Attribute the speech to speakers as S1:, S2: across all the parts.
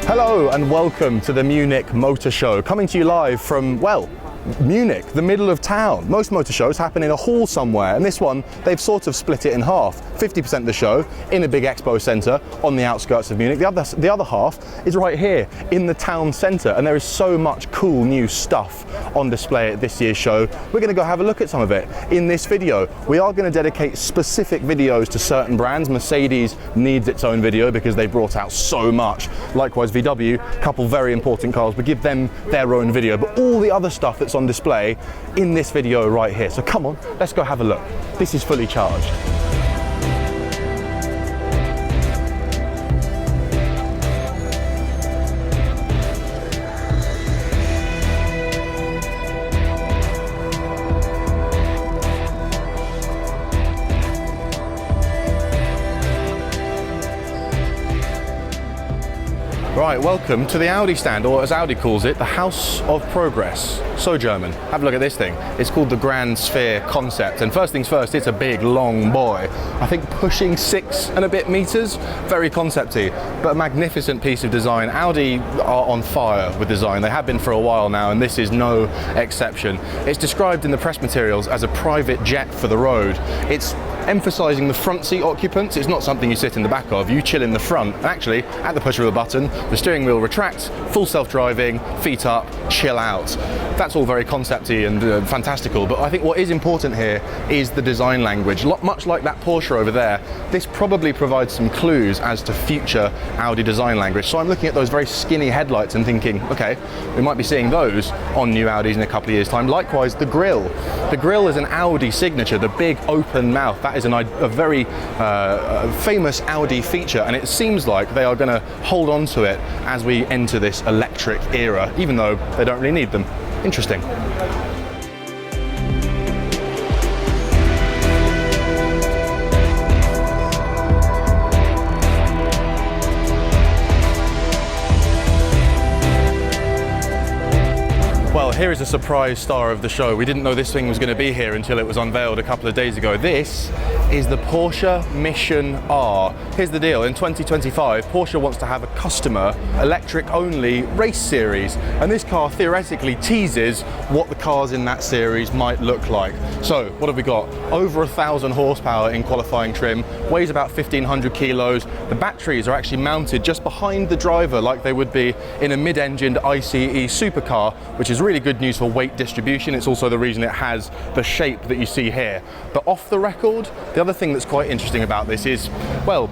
S1: Hello and welcome to the Munich Motor Show, coming to you live from, well, Munich, the middle of town. Most motor shows happen in a hall somewhere, and this one, they've sort of split it in half. 50% of the show in a big expo centre on the outskirts of Munich. The other half is right here in the town centre, and there is so much cool new stuff on display at this year's show. We're going to go have a look at some of it in this video. We are going to dedicate specific videos to certain brands. Mercedes needs its own video because they brought out so much. Likewise, VW, a couple very important cars, but give them their own video. But all the other stuff that's on display in this video right here. So come on, let's go have a look. This is fully charged. Right, welcome to the Audi stand, or as Audi calls it, the House of Progress. So German. Have a look at this thing. It's called the Grand Sphere Concept, and first things first, it's a big, long boy. I think pushing 6 and a bit meters. Very concepty, but a magnificent piece of design. Audi are on fire with design. They have been for a while now, and this is no exception. It's described in the press materials as a private jet for the road. It's emphasising the front seat occupants. It's not something you sit in the back of, you chill in the front. And actually, at the push of a button, the steering wheel retracts, full self-driving, feet up, chill out. That's all very concepty and fantastical, but I think what is important here is the design language. Much like that Porsche over there, this probably provides some clues as to future Audi design language. So I'm looking at those very skinny headlights and thinking, okay, we might be seeing those on new Audis in a couple of years' time. Likewise, the grille. The grille is an Audi signature, the big open mouth. That is a very famous Audi feature, and it seems like they are going to hold on to it as we enter this electric era, even though they don't really need them. Interesting. Well, here is a surprise star of the show. We didn't know this thing was going to be here until it was unveiled a couple of days ago. This is the Porsche Mission R. Here's the deal, in 2025, Porsche wants to have a customer electric-only race series, and this car theoretically teases what the cars in that series might look like. So, what have we got? Over 1,000 horsepower in qualifying trim, weighs about 1,500 kilos. The batteries are actually mounted just behind the driver like they would be in a mid-engined ICE supercar, which is really good news for weight distribution. It's also the reason it has the shape that you see here. But off the record, the other thing that's quite interesting about this is, well,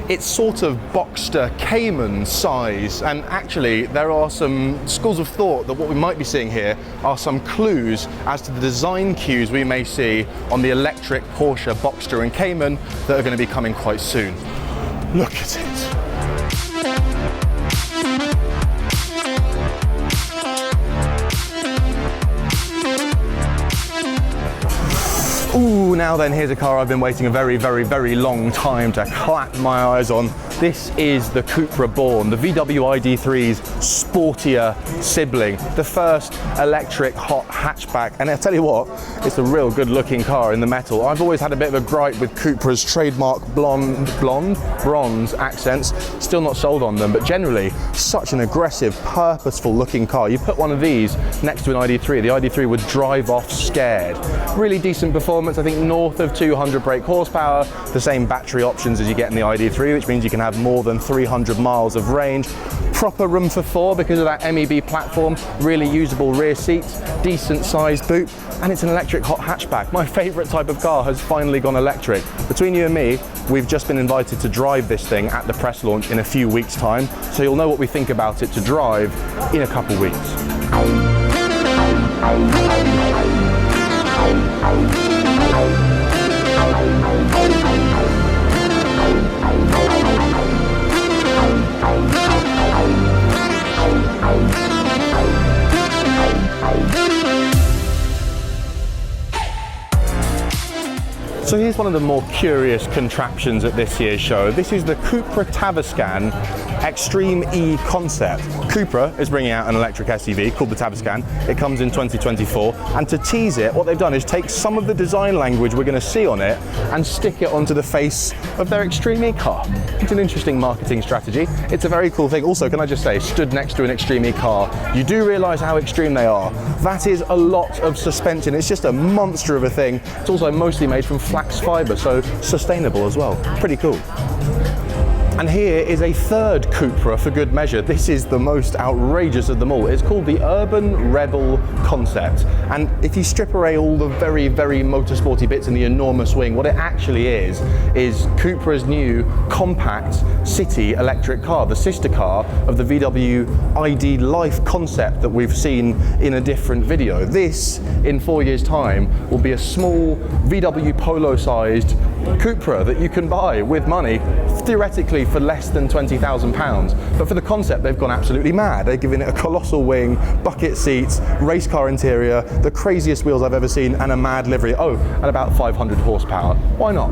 S1: it's sort of Boxster Cayman size, and actually there are some schools of thought that what we might be seeing here are some clues as to the design cues we may see on the electric Porsche Boxster and Cayman that are going to be coming quite soon. Look at it. Ooh, now then, here's a car I've been waiting a very, very, very long time to clap my eyes on. This is the Cupra Born, the VW ID3's sportier sibling, the first electric hot hatchback. And I'll tell you what, it's a real good looking car in the metal. I've always had a bit of a gripe with Cupra's trademark bronze accents. Still not sold on them, but generally such an aggressive, purposeful looking car. You put one of these next to an ID3, the ID3 would drive off scared. Really decent performance, I think north of 200 brake horsepower, the same battery options as you get in the ID3, which means you can have more than 300 miles of range. Proper room for 4 because of that MEB platform, really usable rear seats, decent sized boot, and it's an electric hot hatchback. My favourite type of car has finally gone electric. Between you and me, we've just been invited to drive this thing at the press launch in a few weeks' time, so you'll know what we think about it to drive in a couple weeks. So here's one of the more curious contraptions at this year's show. This is the Cupra Tavascan Extreme E concept. Cupra is bringing out an electric SUV called the Tavascan. It comes in 2024, and to tease it, what they've done is take some of the design language we're going to see on it and stick it onto the face of their Extreme E car. It's an interesting marketing strategy. It's a very cool thing. Also, can I just say, stood next to an Extreme E car, you do realise how extreme they are. That is a lot of suspension. It's just a monster of a thing. It's also mostly made from flax fibre, so sustainable as well. Pretty cool. And here is a third Cupra for good measure. This is the most outrageous of them all. It's called the Urban Rebel concept. And if you strip away all the very, very motorsporty bits and the enormous wing, what it actually is Cupra's new compact city electric car, the sister car of the VW ID Life concept that we've seen in a different video. This, in 4 years' time, will be a small VW Polo-sized Cupra that you can buy with money, theoretically for less than £20,000. But for the concept, they've gone absolutely mad. They're giving it a colossal wing, bucket seats, race car interior, the craziest wheels I've ever seen, and a mad livery. Oh, and about 500 horsepower. Why not?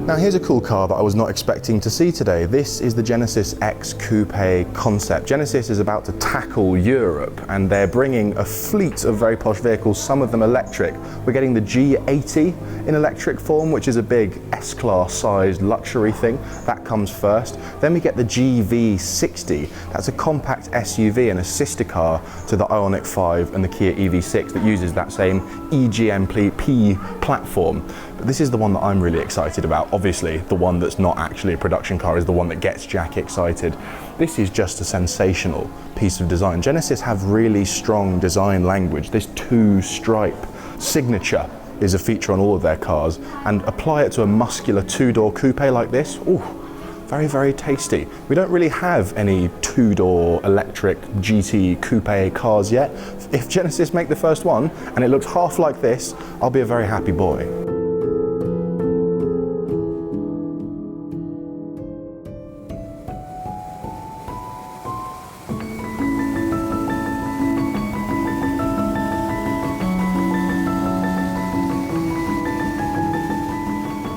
S1: Now here's a cool car that I was not expecting to see today. This is the Genesis X Coupe concept. Genesis is about to tackle Europe, and they're bringing a fleet of very posh vehicles, some of them electric. We're getting the G80 in electric form, which is a big S-Class sized luxury thing. That comes first. Then we get the GV60. That's a compact SUV and a sister car to the Ioniq 5 and the Kia EV6 that uses that same eGMP platform. But this is the one that I'm really excited about. Obviously, the one that's not actually a production car is the one that gets Jack excited. This is just a sensational piece of design. Genesis have really strong design language. This two-stripe signature is a feature on all of their cars, and apply it to a muscular two-door coupe like this. Ooh, very, very tasty. We don't really have any two-door electric GT coupe cars yet. If Genesis make the first one and it looks half like this, I'll be a very happy boy.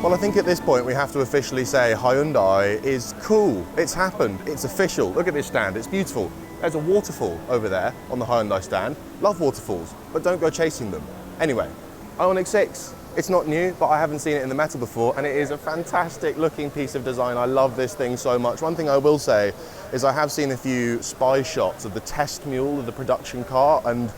S1: Well, I think at this point we have to officially say Hyundai is cool. It's happened. It's official. Look at this stand. It's beautiful. There's a waterfall over there on the Hyundai stand. Love waterfalls, but don't go chasing them. Anyway, Ioniq 6. It's not new, but I haven't seen it in the metal before, and it is a fantastic looking piece of design. I love this thing so much. One thing I will say is I have seen a few spy shots of the test mule of the production car, and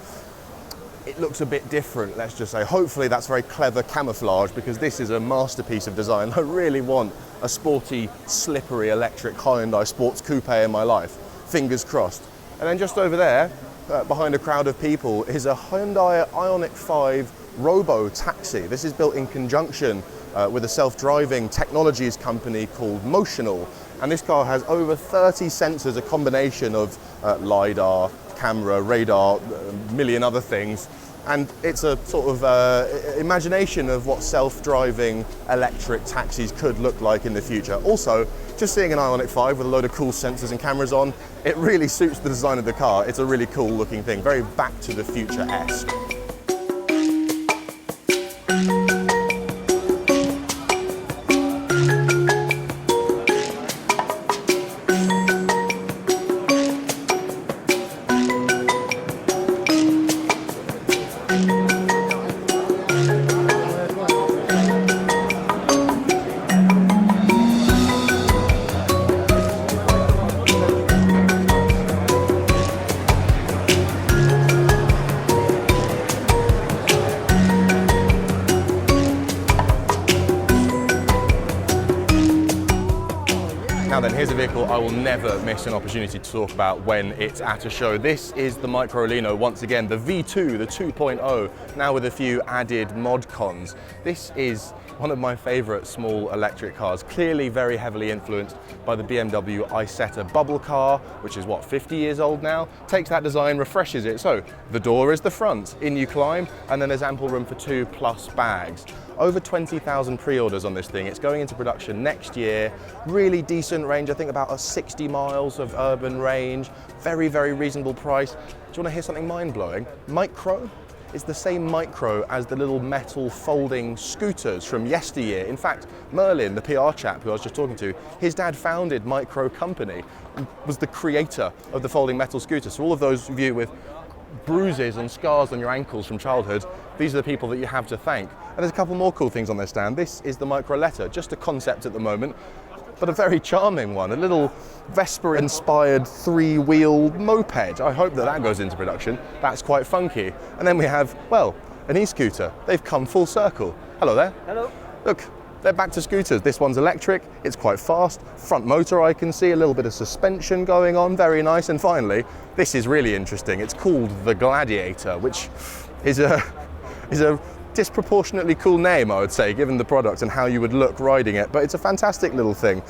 S1: it looks a bit different, let's just say. Hopefully that's very clever camouflage, because this is a masterpiece of design. I really want a sporty, slippery electric Hyundai sports coupe in my life. Fingers crossed. And then just over there, behind a crowd of people, is a Hyundai Ioniq 5 Robotaxi. This is built in conjunction with a self-driving technologies company called Motional. And this car has over 30 sensors, a combination of LiDAR, camera, radar, a million other things, and it's a sort of imagination of what self-driving electric taxis could look like in the future. Also, just seeing an Ioniq 5 with a load of cool sensors and cameras on, it really suits the design of the car. It's a really cool looking thing, very Back to the Future-esque. Now then, here's a vehicle I will never miss an opportunity to talk about when it's at a show. This is the Microlino, once again, the V2, the 2.0, now with a few added mod cons. This is one of my favorite small electric cars, clearly very heavily influenced by the BMW Isetta bubble car, which is what, 50 years old now? Takes that design, refreshes it. So the door is the front, in you climb, and then there's ample room for 2+ bags. Over 20,000 pre-orders on this thing. It's going into production next year. Really decent range, I think about a 60 miles of urban range. Very, very reasonable price. Do you want to hear something mind-blowing? Micro is the same micro as the little metal folding scooters from yesteryear. In fact, Merlin, the PR chap who I was just talking to, his dad founded Micro Company, was the creator of the folding metal scooter. So all of those of you with bruises and scars on your ankles from childhood, these are the people that you have to thank. And there's a couple more cool things on their stand. This is the Micro Letter, just a concept at the moment, but a very charming one, a little Vespa-inspired three-wheeled moped. I hope that goes into production. That's quite funky. And then we have, well, an e-scooter. They've come full circle. Hello there.
S2: Hello.
S1: Look, they're back to scooters. This one's electric, it's quite fast. Front motor I can see, a little bit of suspension going on, very nice. And finally, this is really interesting. It's called the Gladiator, which is a disproportionately cool name, I would say, given the product and how you would look riding it, but it's a fantastic little thing.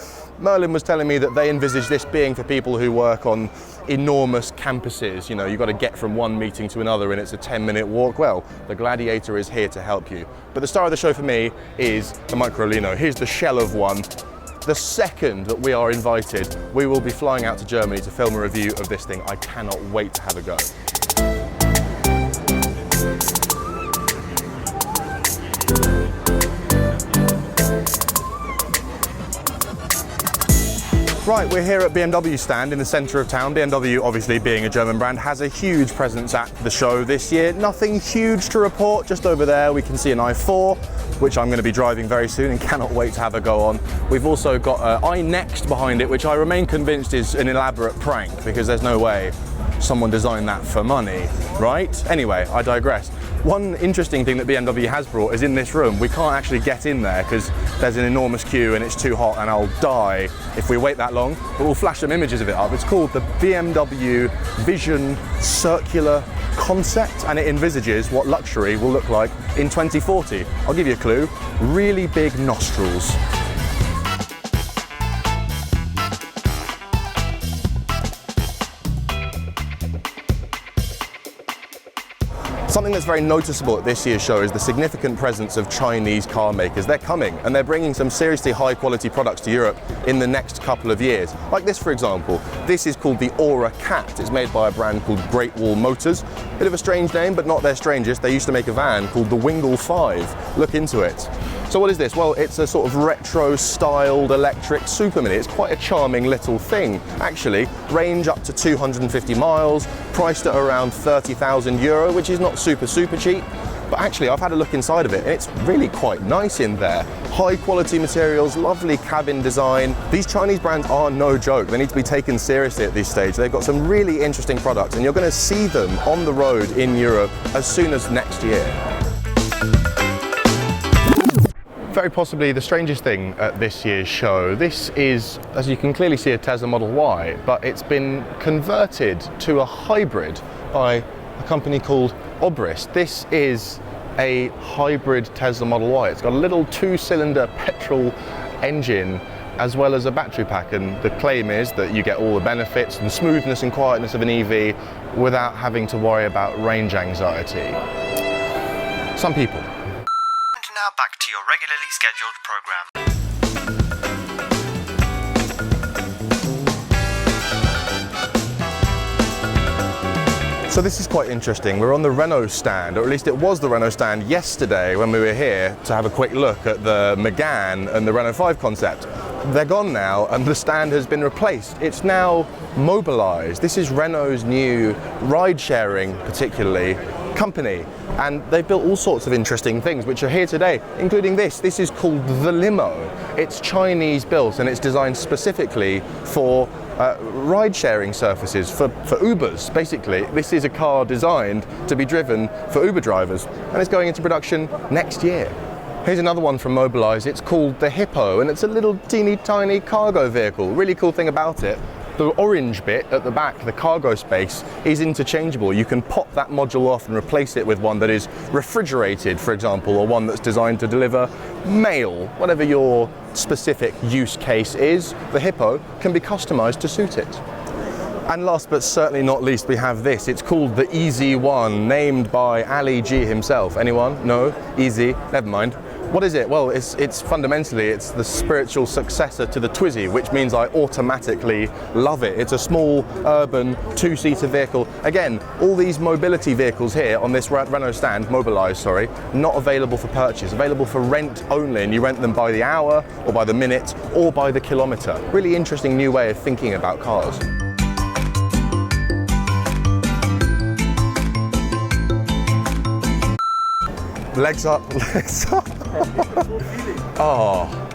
S1: Merlin was telling me that they envisage this being for people who work on enormous campuses. You know, you've got to get from one meeting to another and it's a 10-minute walk. Well, the Gladiator is here to help you. But the star of the show for me is the Microlino. Here's the shell of one. The second that we are invited, we will be flying out to Germany to film a review of this thing. I cannot wait to have a go. Right, we're here at BMW stand in the centre of town. BMW, obviously being a German brand, has a huge presence at the show this year. Nothing huge to report. Just over there we can see an i4, which I'm going to be driving very soon and cannot wait to have a go on. We've also got iNext behind it, which I remain convinced is an elaborate prank, because there's no way someone designed that for money, right? Anyway, I digress. One interesting thing that BMW has brought is in this room. We can't actually get in there because there's an enormous queue and it's too hot and I'll die if we wait that long, but we'll flash some images of it up. It's called the BMW Vision Circular Concept, and it envisages what luxury will look like in 2040. I'll give you a clue, really big nostrils. Something that's very noticeable at this year's show is the significant presence of Chinese car makers. They're coming and they're bringing some seriously high quality products to Europe in the next couple of years. Like this, for example. This is called the ORA Cat. It's made by a brand called Great Wall Motors. Bit of a strange name, but not their strangest. They used to make a van called the Wingle 5. Look into it. So what is this? Well, it's a sort of retro-styled electric super mini. It's quite a charming little thing, actually. Range up to 250 miles, priced at around 30,000 euro, which is not super cheap. But actually, I've had a look inside of it, and it's really quite nice in there. High quality materials, lovely cabin design. These Chinese brands are no joke. They need to be taken seriously at this stage. They've got some really interesting products, and you're going to see them on the road in Europe as soon as next year. Very possibly the strangest thing at this year's show. This is, as you can clearly see, a Tesla Model Y, but it's been converted to a hybrid by a company called Obris. This is a hybrid Tesla Model Y. It's got a little two-cylinder petrol engine as well as a battery pack, and the claim is that you get all the benefits and smoothness and quietness of an EV without having to worry about range anxiety. Some people.
S2: Now back to your regularly scheduled program.
S1: So this is quite interesting. We're on the Renault stand, or at least it was the Renault stand yesterday when we were here to have a quick look at the Megane and the Renault 5 concept. They're gone now and the stand has been replaced. It's now Mobilize. This is Renault's new ride-sharing, particularly, company, and they've built all sorts of interesting things which are here today, including this. This is called the Limo. It's Chinese built and it's designed specifically for ride-sharing services, for Ubers, basically. This is a car designed to be driven for Uber drivers, and it's going into production next year. Here's another one from Mobilize. It's called the Hippo, and it's a little teeny tiny cargo vehicle. Really cool thing about it, the orange bit at the back, the cargo space, is interchangeable. You can pop that module off and replace it with one that is refrigerated, for example, or one that's designed to deliver mail. Whatever your specific use case is, the Hippo can be customized to suit it. And last but certainly not least, we have this. It's called the Easy One, named by Ali G himself. Anyone? No? Easy? Never mind. What is it? Well, it's fundamentally, it's the spiritual successor to the Twizy, which means I automatically love it. It's a small, urban, two-seater vehicle. Again, all these mobility vehicles here on this Renault stand, Mobilize, sorry, not available for purchase, available for rent only, and you rent them by the hour, or by the minute, or by the kilometre. Really interesting new way of thinking about cars. Legs up, legs up. Oh.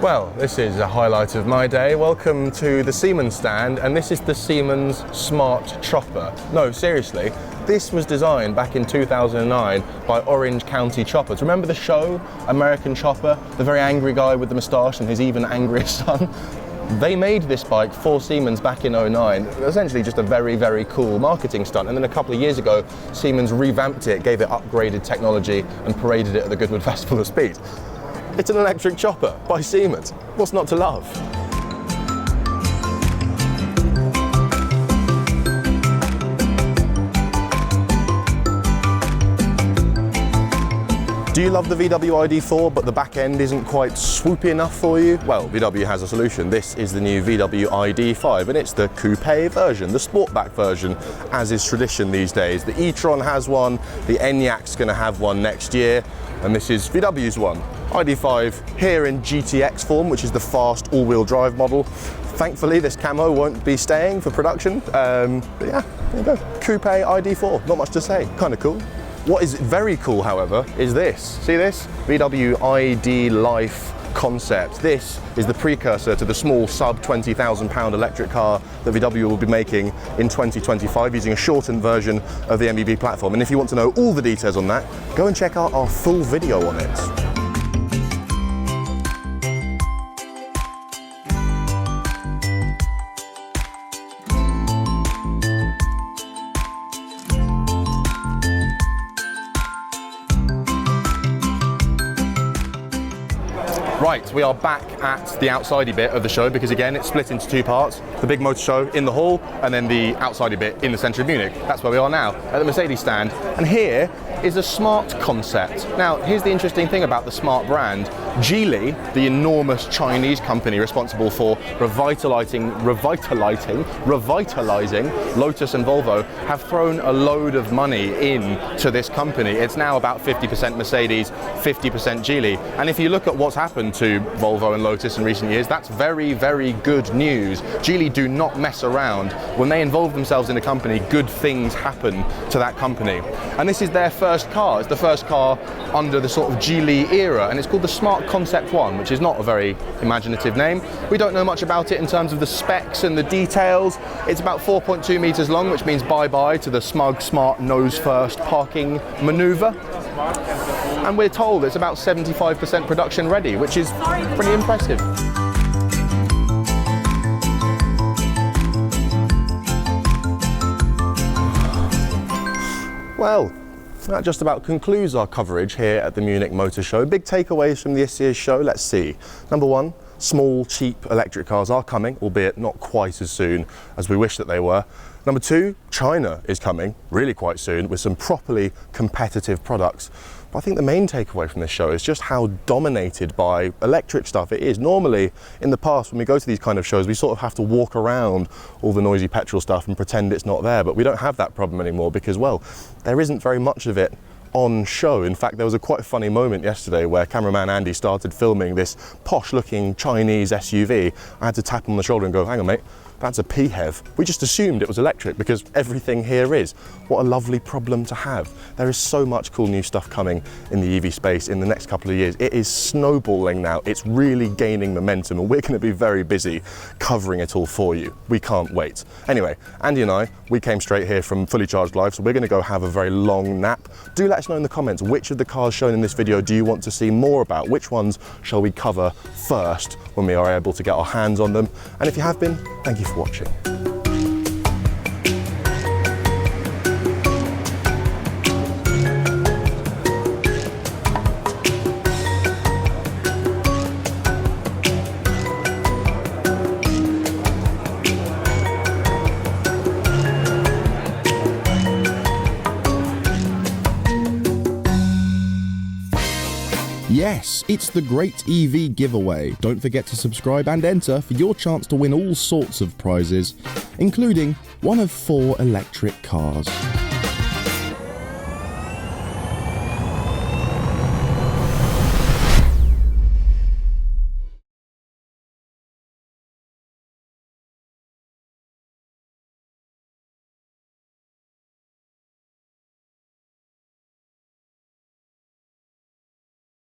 S1: Well, this is a highlight of my day. Welcome to the Siemens stand, and this is the Siemens Smart Chopper. No, seriously, this was designed back in 2009 by Orange County Choppers. Remember the show, American Chopper? The very angry guy with the moustache and his even angrier son? They made this bike for Siemens back in 2009, essentially just a very, very cool marketing stunt. And then a couple of years ago, Siemens revamped it, gave it upgraded technology, and paraded it at the Goodwood Festival of Speed. It's an electric chopper by Siemens. What's not to love? Do you love the VW ID4 but the back end isn't quite swoopy enough for you? Well, VW has a solution. This is the new VW ID5 and it's the coupe version, the sportback version, as is tradition these days. The e-tron has one, the Enyaq's going to have one next year, and this is VW's one. ID5 here in GTX form, which is the fast all-wheel drive model. Thankfully, this camo won't be staying for production. But yeah, there you go. Coupe ID4, not much to say, kind of cool. What is very cool, however, is this. See this? VW ID Life concept. This is the precursor to the small sub £20,000 electric car that VW will be making in 2025 using a shortened version of the MBB platform. And if you want to know all the details on that, go and check out our full video on it. Right, we are back at the outsidey bit of the show because again it's split into two parts. The big motor show in the hall and then the outsidey bit in the centre of Munich. That's where we are now, at the Mercedes stand. And here is a smart concept. Now, here's the interesting thing about the smart brand. Geely, the enormous Chinese company responsible for revitalizing Lotus and Volvo, have thrown a load of money into this company. It's now about 50% Mercedes, 50% Geely. And if you look at what's happened to Volvo and Lotus in recent years, that's very, very good news. Geely do not mess around. When they involve themselves in a company, good things happen to that company. And this is their first car. It's the first car under the sort of Geely era, and it's called the Smart Concept 1, which is not a very imaginative name. We don't know much about it in terms of the specs and the details. It's about 4.2 meters long, which means bye-bye to the smug, smart, nose-first parking maneuver. And we're told it's about 75% production ready, which is pretty impressive. Well, that just about concludes our coverage here at the Munich Motor Show. Big takeaways from this year's show, let's see. Number one, small, cheap electric cars are coming, albeit not quite as soon as we wish that they were. Number two, China is coming really quite soon with some properly competitive products. But I think the main takeaway from this show is just how dominated by electric stuff it is. Normally, in the past, when we go to these kind of shows, we sort of have to walk around all the noisy petrol stuff and pretend it's not there. But we don't have that problem anymore because, well, there isn't very much of it on show. In fact, there was a quite funny moment yesterday where cameraman Andy started filming this posh-looking Chinese SUV. I had to tap him on the shoulder and go, hang on, mate. That's a PHEV. We just assumed it was electric because everything here is. What a lovely problem to have. There is so much cool new stuff coming in the EV space in the next couple of years. It is snowballing now. It's really gaining momentum and we're going to be very busy covering it all for you. We can't wait. Anyway, Andy and I, we came straight here from Fully Charged Live, so we're going to go have a very long nap. Do let us know in the comments which of the cars shown in this video do you want to see more about? Which ones shall we cover first when we are able to get our hands on them? And if you have been, thank you for watching.
S3: Yes, it's the Great EV Giveaway. Don't forget to subscribe and enter for your chance to win all sorts of prizes, including one of 4 electric cars.